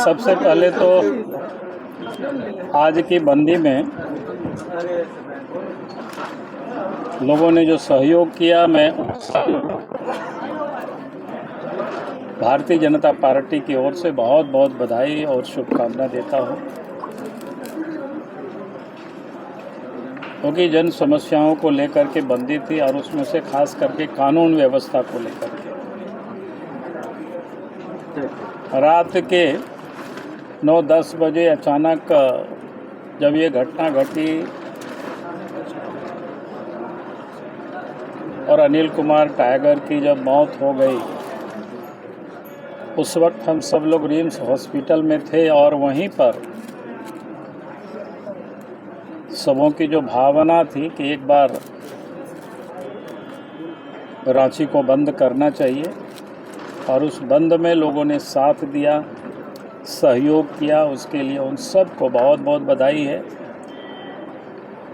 सबसे पहले तो आज की बंदी में लोगों ने जो सहयोग किया, मैं भारतीय जनता पार्टी की ओर से बहुत बहुत बधाई और शुभकामना देता हूं, क्योंकि जन समस्याओं को लेकर के बंदी थी और उसमें से खास करके कानून व्यवस्था को लेकर के रात के 9-10 बजे अचानक जब ये घटना घटी और अनिल कुमार टाइगर की जब मौत हो गई, उस वक्त हम सब लोग रिम्स हॉस्पिटल में थे और वहीं पर सबों की जो भावना थी कि एक बार रांची को बंद करना चाहिए, और उस बंद में लोगों ने साथ दिया, सहयोग किया, उसके लिए उन सब को बहुत बहुत बधाई है।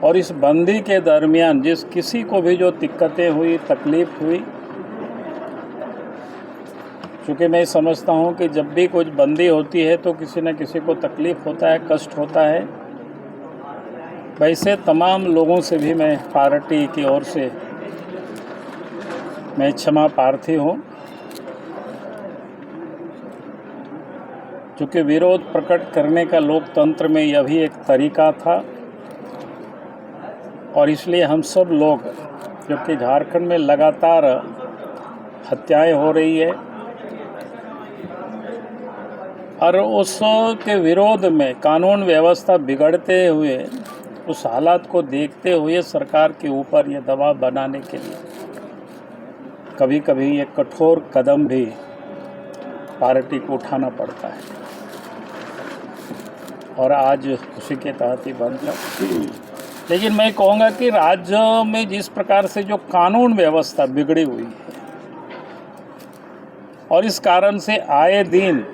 और इस बंदी के दरमियान जिस किसी को भी जो दिक्कतें हुई, तकलीफ़ हुई, क्योंकि मैं समझता हूं कि जब भी कुछ बंदी होती है तो किसी न किसी को तकलीफ़ होता है, कष्ट होता है। वैसे तमाम लोगों से भी मैं पार्टी की ओर से मैं क्षमा प्रार्थी हूँ, चूँकि विरोध प्रकट करने का लोकतंत्र में यह भी एक तरीका था। और इसलिए हम सब लोग, जबकि झारखंड में लगातार हत्याएं हो रही है और उसके विरोध में कानून व्यवस्था बिगड़ते हुए, उस हालात को देखते हुए सरकार के ऊपर ये दबाव बनाने के लिए कभी कभी ये कठोर कदम भी पार्टी को उठाना पड़ता है। और आज उसी के तहत ही बंद है। लेकिन मैं कहूँगा कि राज्य में जिस प्रकार से जो कानून व्यवस्था बिगड़ी हुई है और इस कारण से आए दिन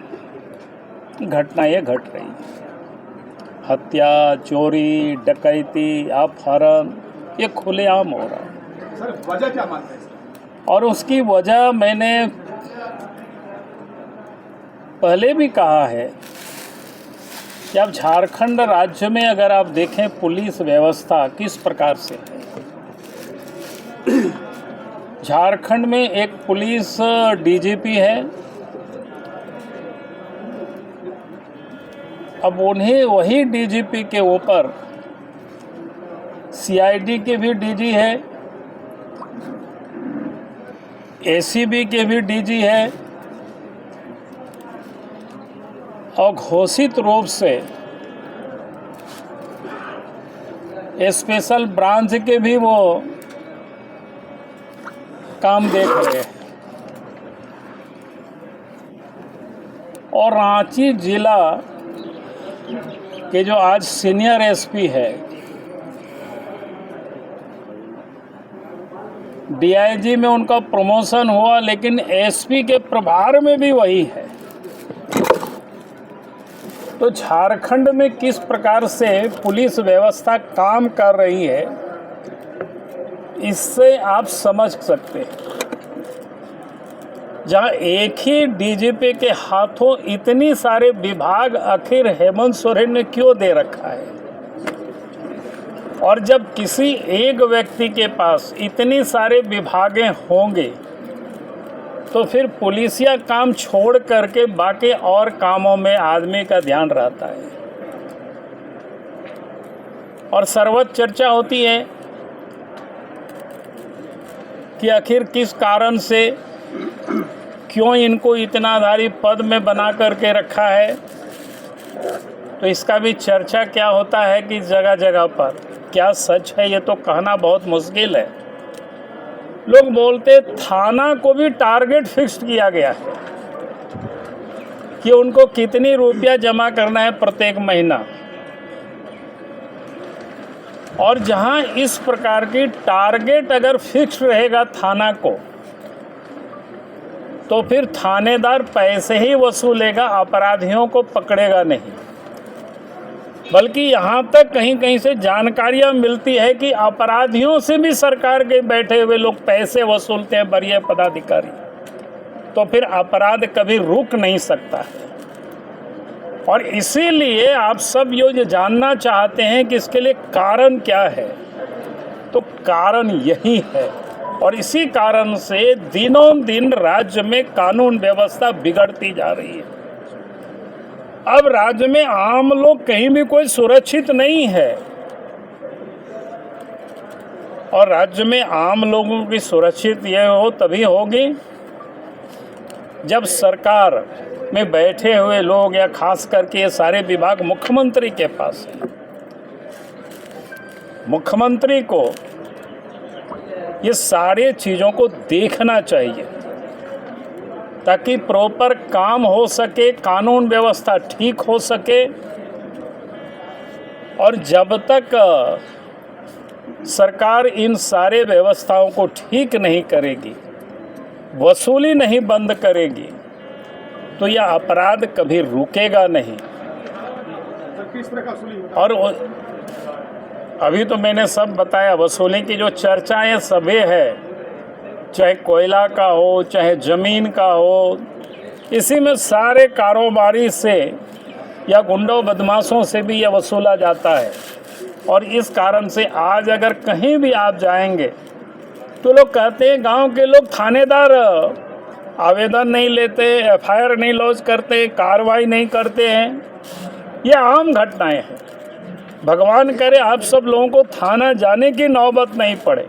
घटनाएं घट रही हैं, हत्या, चोरी, डकैती, अपहरण, ये खुलेआम हो रहा है। सर, वजह क्या मानते हैं? और उसकी वजह मैंने पहले भी कहा है कि अब झारखंड राज्य में अगर आप देखें पुलिस व्यवस्था किस प्रकार से है। झारखंड में एक पुलिस डीजीपी है, अब उन्हें वही डीजीपी के ऊपर सीआईडी के भी डीजी है, एसीबी के भी डीजी है, और घोषित रूप से स्पेशल ब्रांच के भी वो काम देख रहे हैं। और रांची जिला के जो आज सीनियर एसपी है, डीआईजी में उनका प्रमोशन हुआ, लेकिन एसपी के प्रभार में भी वही है। तो झारखंड में किस प्रकार से पुलिस व्यवस्था काम कर रही है, इससे आप समझ सकते हैं। जहां एक ही डीजीपी के हाथों इतनी सारे विभाग आखिर हेमंत सोरेन ने क्यों दे रखा है, और जब किसी एक व्यक्ति के पास इतनी सारे विभागें होंगे तो फिर पुलिसिया काम छोड़ करके बाकी और कामों में आदमी का ध्यान रहता है। और सर्वत्र चर्चा होती है कि आखिर किस कारण से, क्यों इनको इतना आधारी पद में बना करके रखा है। तो इसका भी चर्चा क्या होता है कि जगह जगह पर क्या सच है, ये तो कहना बहुत मुश्किल है। लोग बोलते थाना को भी टारगेट फिक्स्ड किया गया है कि उनको कितनी रुपया जमा करना है प्रत्येक महीना। और जहां इस प्रकार की टारगेट अगर फिक्स रहेगा थाना को, तो फिर थानेदार पैसे ही वसूलेगा, अपराधियों को पकड़ेगा नहीं। बल्कि यहाँ तक कहीं कहीं से जानकारियाँ मिलती है कि अपराधियों से भी सरकार के बैठे हुए लोग पैसे वसूलते हैं, वरीय पदाधिकारी। तो फिर अपराध कभी रुक नहीं सकता है। और इसीलिए आप सब ये जानना चाहते हैं कि इसके लिए कारण क्या है। तो कारण यही है, और इसी कारण से दिनों दिन राज्य में कानून व्यवस्था बिगड़ती जा रही है। अब राज्य में आम लोग कहीं भी कोई सुरक्षित नहीं है, और राज्य में आम लोगों की सुरक्षित यह हो तभी होगी जब सरकार में बैठे हुए लोग या खास करके ये सारे विभाग मुख्यमंत्री के पास है। मुख्यमंत्री को ये सारे चीज़ों को देखना चाहिए ताकि प्रॉपर काम हो सके, कानून व्यवस्था ठीक हो सके। और जब तक सरकार इन सारे व्यवस्थाओं को ठीक नहीं करेगी, वसूली नहीं बंद करेगी, तो यह अपराध कभी रुकेगा नहीं। और अभी तो मैंने सब बताया, वसूली की जो चर्चाएं सभी है, चाहे कोयला का हो चाहे ज़मीन का हो, इसी में सारे कारोबारी से या गुंडों बदमाशों से भी यह वसूला जाता है। और इस कारण से आज अगर कहीं भी आप जाएंगे तो लोग कहते हैं, गांव के लोग थानेदार आवेदन नहीं लेते, एफआईआर नहीं लॉन्च करते, कार्रवाई नहीं करते हैं। ये आम घटनाएं हैं। भगवान करे आप सब लोगों को थाना जाने की नौबत नहीं पड़े।